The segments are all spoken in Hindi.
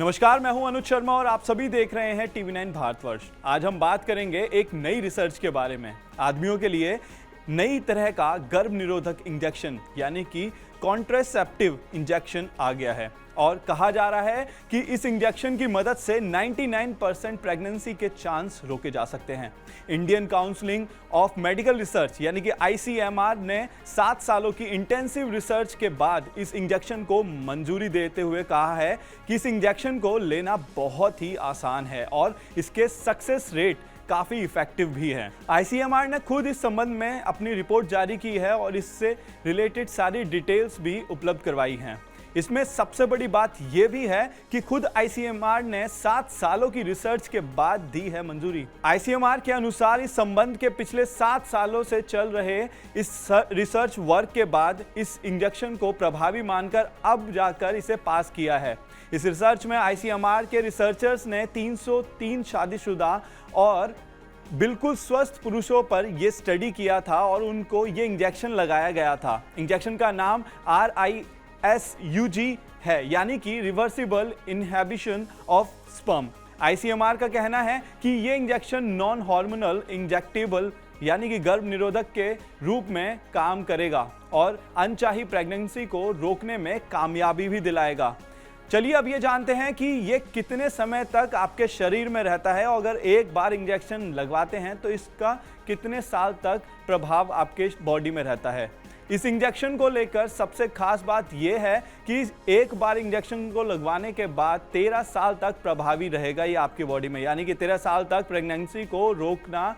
नमस्कार, मैं हूं अनुज शर्मा और आप सभी देख रहे हैं टीवी9 भारतवर्ष। आज हम बात करेंगे एक नई रिसर्च के बारे में। आदमियों के लिए नई तरह का गर्भ निरोधक इंजेक्शन यानी कि कॉन्ट्रासेप्टिव इंजेक्शन आ गया है और कहा जा रहा है कि इस इंजेक्शन की मदद से 99% प्रेगनेंसी के चांस रोके जा सकते हैं। Indian council of medical research यानी कि ICMR ने 7 सालों की इंटेंसिव रिसर्च के बाद इस इंजेक्शन को मंजूरी देते हुए कहा है कि इस इंजेक्शन को लेना बहुत ही आसान है और इसके सक्सेस रेट काफ़ी इफेक्टिव भी है। ICMR ने खुद इस संबंध में अपनी रिपोर्ट जारी की है और इससे रिलेटेड सारी डिटेल्स भी उपलब्ध करवाई हैं। इसमें सबसे बड़ी बात यह भी है कि खुद ICMR ने 7 सालों की रिसर्च के बाद दी है मंजूरी। ICMR के अनुसार इस संबंध के पिछले 7 सालों से चल रहे इस रिसर्च वर्क के बाद इस इंजेक्शन को प्रभावी मानकर अब जाकर इसे पास किया है। इस रिसर्च में ICMR के रिसर्चर्स ने 303 शादीशुदा और बिल्कुल स्वस्थ पुरुषों पर यह स्टडी किया था और उनको ये इंजेक्शन लगाया गया था। इंजेक्शन का नाम RISUG है यानी कि reversible inhibition of sperm. ICMR का कहना है कि ये इंजेक्शन नॉन हार्मोनल इंजेक्टेबल यानी कि गर्भ निरोधक के रूप में काम करेगा और अनचाही प्रेगनेंसी को रोकने में कामयाबी भी दिलाएगा। चलिए अब ये जानते हैं कि ये कितने समय तक आपके शरीर में रहता है और अगर एक बार इंजेक्शन लगवाते हैं तो इसका कितने साल तक प्रभाव आपके बॉडी में रहता है। इस इंजेक्शन को लेकर सबसे खास बात यह है कि एक बार इंजेक्शन को लगवाने के बाद 13 साल तक प्रभावी रहेगा ये आपकी बॉडी में, यानी कि 13 साल तक प्रेगनेंसी को रोकना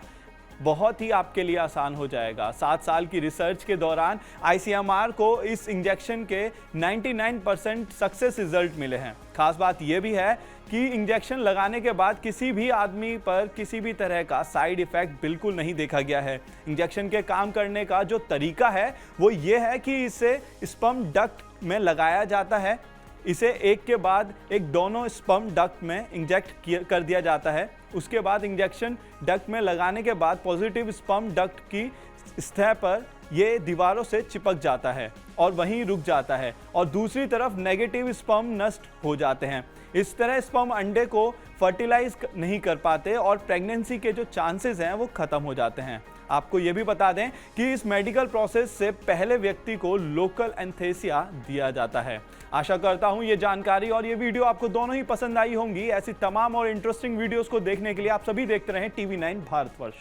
बहुत ही आपके लिए आसान हो जाएगा। 7 साल की रिसर्च के दौरान ICMR को इस इंजेक्शन के 99% सक्सेस रिजल्ट मिले हैं। खास बात यह भी है कि इंजेक्शन लगाने के बाद किसी भी आदमी पर किसी भी तरह का साइड इफेक्ट बिल्कुल नहीं देखा गया है। इंजेक्शन के काम करने का जो तरीका है वो ये है कि इसे स्पर्म डक्ट में लगाया जाता है। इसे एक के बाद एक दोनों स्पर्म डक्ट में इंजेक्ट कर दिया जाता है। उसके बाद इंजेक्शन डक्ट में लगाने के बाद पॉजिटिव स्पर्म डक्ट की सतह पर ये दीवारों से चिपक जाता है और वहीं रुक जाता है और दूसरी तरफ नेगेटिव स्पर्म नष्ट हो जाते हैं। इस तरह स्पर्म अंडे को फर्टिलाइज नहीं कर पाते और प्रेगनेंसी के जो चांसेस हैं वो खत्म हो जाते हैं। आपको ये भी बता दें कि इस मेडिकल प्रोसेस से पहले व्यक्ति को लोकल एनेस्थीसिया दिया जाता है। आशा करता हूं ये जानकारी और ये वीडियो आपको दोनों ही पसंद आई होंगी। ऐसी तमाम और इंटरेस्टिंग वीडियोस को देखने के लिए आप सभी देखते रहें टीवी9 भारतवर्ष।